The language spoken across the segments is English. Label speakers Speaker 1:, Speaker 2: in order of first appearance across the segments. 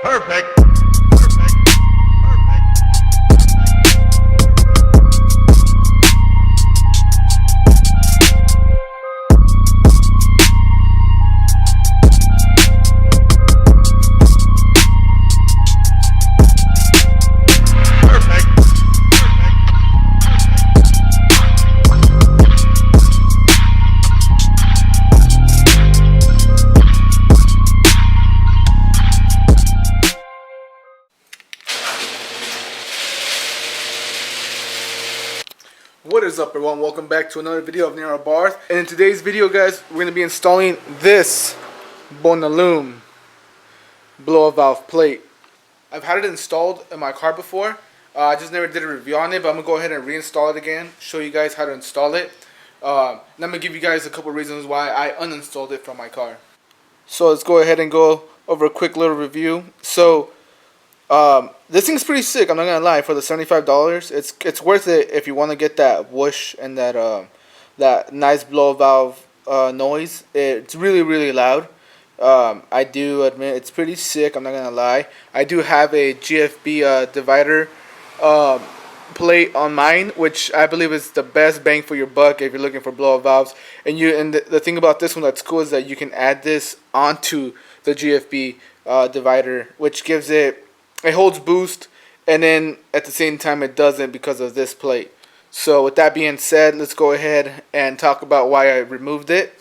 Speaker 1: Perfect.
Speaker 2: What is up, everyone? Welcome back to another video of near Abarth. And in today's video, guys, we're going to be installing this Bonalume blow valve plate. I've had it installed in my car before. I just never did a review on it, but I'm going to go ahead and reinstall it again, show you guys how to install it. And I'm going to give you guys a couple reasons why I uninstalled it from my car. So let's go ahead and go over a quick little review. So this thing's pretty sick. I'm not gonna lie. For the $75, it's worth it if you want to get that whoosh and that nice blow valve noise. It's really loud. I do admit it's pretty sick. I'm not gonna lie. I do have a GFB divider plate on mine, which I believe is the best bang for your buck if you're looking for blow valves. And the thing about this one that's cool is that you can add this onto the GFB divider, which gives it holds boost, and then at the same time it doesn't because of this plate. So with that being said, let's go ahead and talk about why I removed it.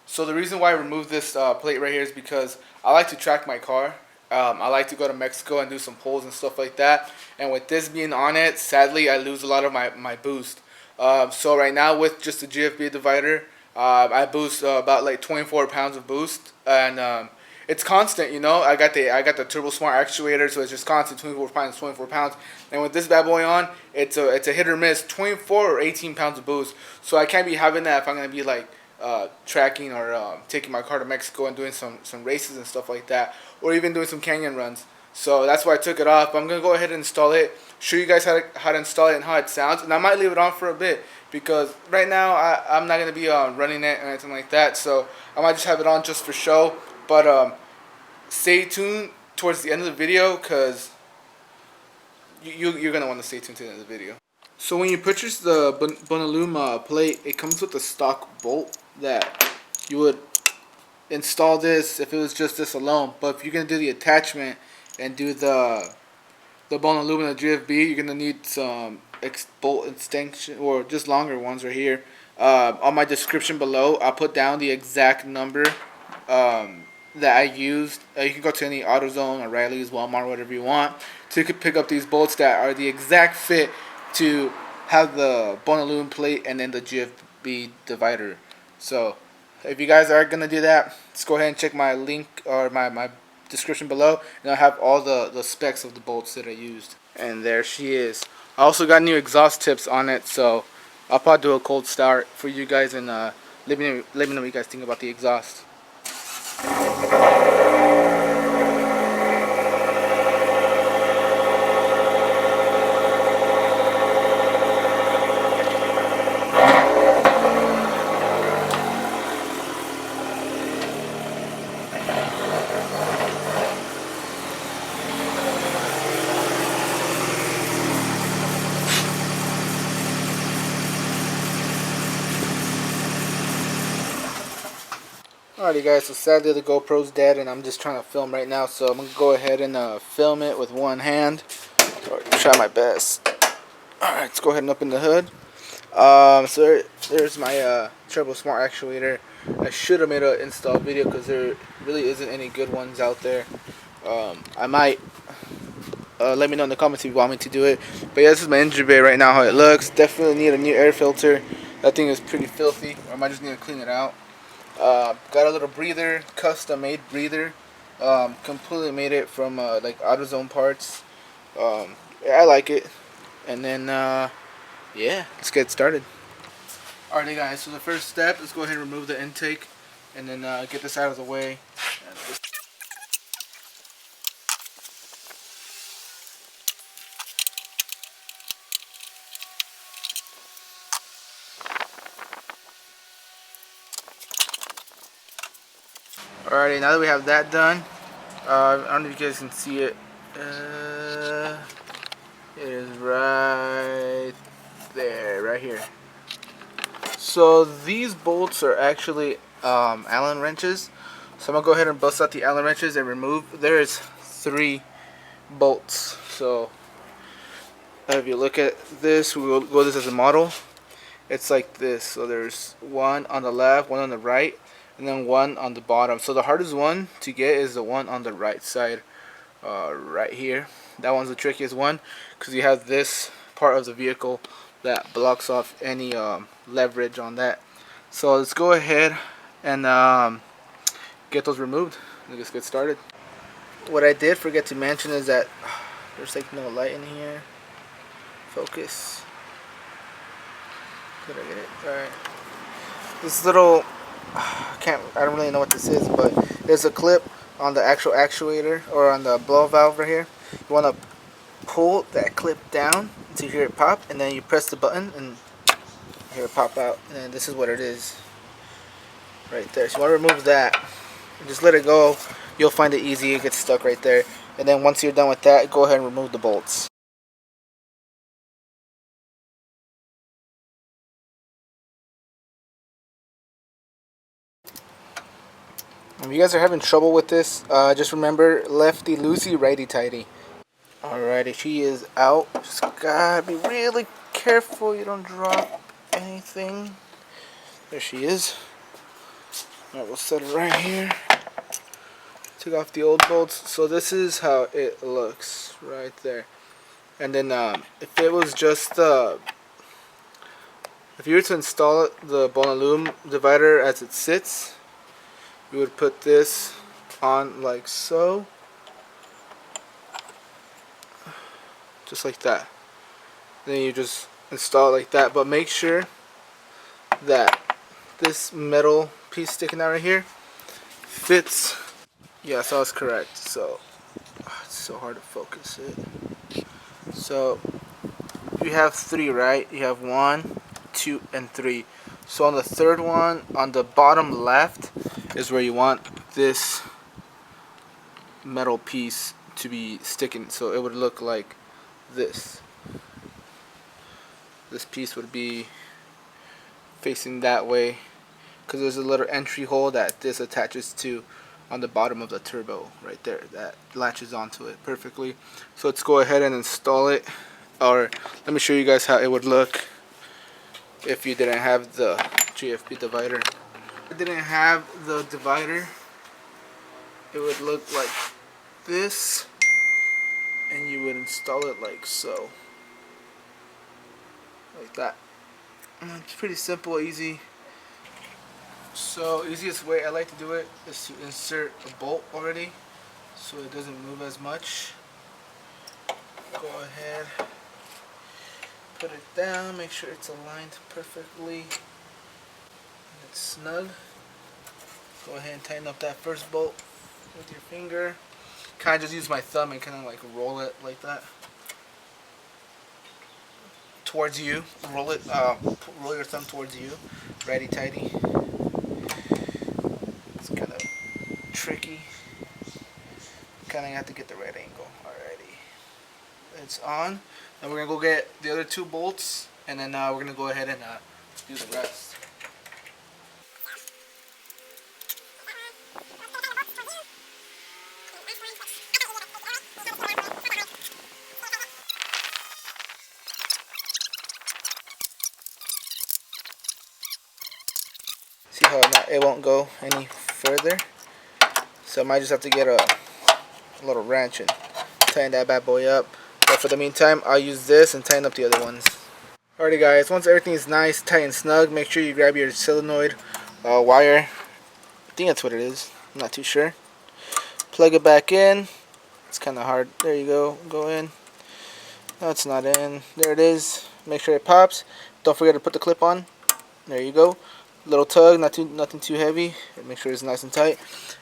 Speaker 2: So the reason why I removed this plate right here is because I like to track my car. I like to go to Mexico and do some pulls and stuff like that. And with this being on it, sadly I lose a lot of my boost. So right now with just the GFB divider, I boost about like 24 pounds of boost, and it's constant, you know. I got the Turbo Smart actuator, so it's just constant 24 pounds. And with this bad boy on, it's a hit or miss, 24 or 18 pounds of boost. So I can't be having that if I'm gonna be like tracking or taking my car to Mexico and doing some races and stuff like that, or even doing some canyon runs. So that's why I took it off. But I'm gonna go ahead and install it, show you guys how to install it and how it sounds, and I might leave it on for a bit because right now I'm not gonna be running it or anything like that. So I might just have it on just for show. But stay tuned towards the end of the video because you're going to want to stay tuned to the end of the video. So when you purchase the Bonalume plate, it comes with a stock bolt that you would install this if it was just this alone. But if you're going to do the attachment and do the Bonalume and the GFB, you're going to need some bolt extension or just longer ones right here. On my description below, I'll put down the exact number that I used. You can go to any AutoZone or Riley's, Walmart, whatever you want, to pick up these bolts that are the exact fit to have the Bonalume plate and then the GFB divider. So if you guys are gonna do that, just go ahead and check my link or my description below, and I'll have all the specs of the bolts that I used. And there she is. I also got new exhaust tips on it, so I'll probably do a cold start for you guys and let me know what you guys think about the exhaust. Alrighty guys, so sadly the GoPro's dead and I'm just trying to film right now, so I'm going to go ahead and film it with one hand. Or try my best. Alright, let's go ahead and open the hood. So there's my Turbo Smart actuator. I should have made an install video because there really isn't any good ones out there. I might let me know in the comments if you want me to do it. But yeah, this is my engine bay right now, how it looks. Definitely need a new air filter. That thing is pretty filthy, or I might just need to clean it out. Got a little breather, custom made breather. Completely made it from like AutoZone parts. Yeah, I like it. And then yeah, let's get started. Alright guys, so the first step, let's go ahead and remove the intake and then get this out of the way. Alrighty, now that we have that done, I don't know if you guys can see it. It is right there, right here. So these bolts are actually Allen wrenches. So I'm gonna go ahead and bust out the Allen wrenches and remove. There's 3 bolts. So if you look at this, we will go this as a model. It's like this. So there's one on the left, one on the right, and then one on the bottom. So the hardest one to get is the one on the right side, right here. That one's the trickiest one because you have this part of the vehicle that blocks off any leverage on that. So let's go ahead and get those removed. Let's get started. What I did forget to mention is that there's like no light in here. Focus. Did I get it? Alright. This little, I don't really know what this is, but there's a clip on the actual actuator or on the blow valve right here. You want to pull that clip down to hear it pop, and then you press the button and hear it pop out. And then this is what it is right there. So you want to remove that and just let it go. You'll find it easy. It gets stuck right there. And then once you're done with that, go ahead and remove the bolts. If you guys are having trouble with this, just remember lefty loosey, righty tighty. Alrighty, she is out. Just gotta be really careful you don't drop anything. There she is. Alright, we'll set it right here. Took off the old bolts. So this is how it looks right there. And then if it was just if you were to install the Bonalume divider as it sits, you would put this on like so, just like that. Then you just install it like that, but make sure that this metal piece sticking out right here fits. Yes, I was correct. So it's so hard to focus it. So you have 3, right? You have 1, 2, and 3. So on the third one, on the bottom left, is where you want this metal piece to be sticking. So it would look like this. This piece would be facing that way because there's a little entry hole that this attaches to on the bottom of the turbo right there that latches onto it perfectly. So let's go ahead and install it, or let me show you guys how it would look if you didn't have the GFP divider. If you didn't have the divider, it would look like this, and you would install it like so, like that. It's pretty simple, easy. So easiest way I like to do it is to insert a bolt already so it doesn't move as much. Go ahead, put it down, make sure it's aligned perfectly and it's snug. Go ahead and tighten up that first bolt with your finger. Kind of just use my thumb and kind of like roll it like that towards you. Roll it, roll your thumb towards you, righty tighty. It's kind of tricky. Kind of have to get the right angle. Alrighty, it's on. Now we're gonna go get the other 2 bolts, and then we're gonna go ahead and do the rest. See how it won't go any further? So I might just have to get a little wrench and tighten that bad boy up. But for the meantime, I'll use this and tighten up the other ones. Alrighty guys, once everything is nice, tight and snug, make sure you grab your solenoid wire. I think that's what it is. I'm not too sure. Plug it back in. It's kind of hard. There you go. Go in. No, it's not in. There it is. Make sure it pops. Don't forget to put the clip on. There you go. Little tug, nothing too heavy. Make sure it's nice and tight.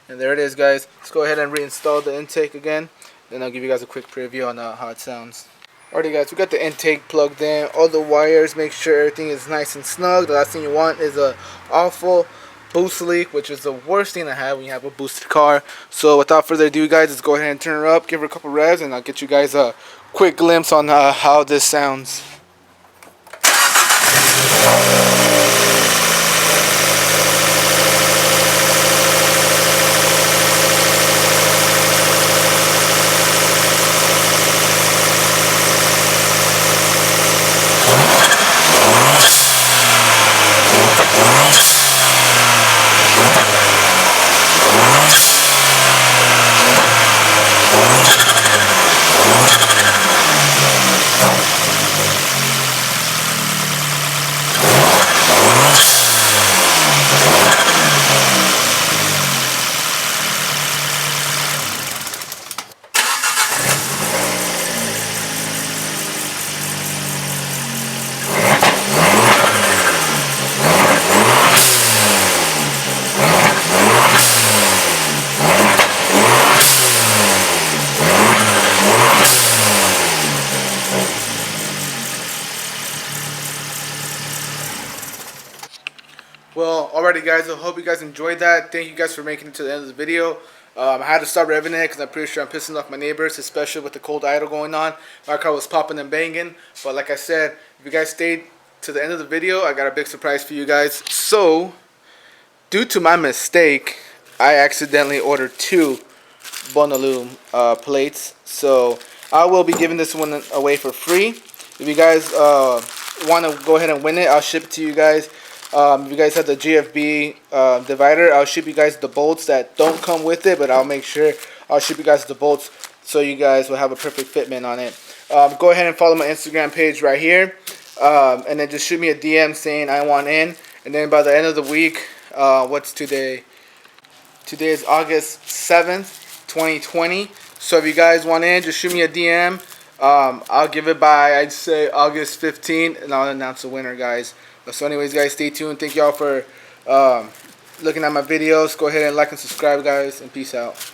Speaker 2: And there it is, guys. Let's go ahead and reinstall the intake again. Then I'll give you guys a quick preview on how it sounds. Alrighty guys, we got the intake plugged in. All the wires, make sure everything is nice and snug. The last thing you want is a awful boost leak, which is the worst thing to have when you have a boosted car. So without further ado, guys, let's go ahead and turn her up, give her a couple revs, and I'll get you guys a quick glimpse on how this sounds. Well, alrighty guys, I hope you guys enjoyed that. Thank you guys for making it to the end of the video. I had to stop revving it because I'm pretty sure I'm pissing off my neighbors, especially with the cold idle going on. My car was popping and banging. But like I said, if you guys stayed to the end of the video, I got a big surprise for you guys. So, due to my mistake, I accidentally ordered 2 Bonalume plates. So, I will be giving this one away for free. If you guys want to go ahead and win it, I'll ship it to you guys. If you guys have the GFB divider, I'll ship you guys the bolts that don't come with it, but I'll make sure I'll ship you guys the bolts so you guys will have a perfect fitment on it. Go ahead and follow my Instagram page right here, and then just shoot me a DM saying I want in, and then by the end of the week, what's today? Today is August 7th, 2020. So if you guys want in, just shoot me a DM. I'll give it by, I'd say, August 15th, and I'll announce the winner, guys. So anyways, guys, stay tuned. Thank y'all for looking at my videos. Go ahead and like and subscribe, guys, and peace out.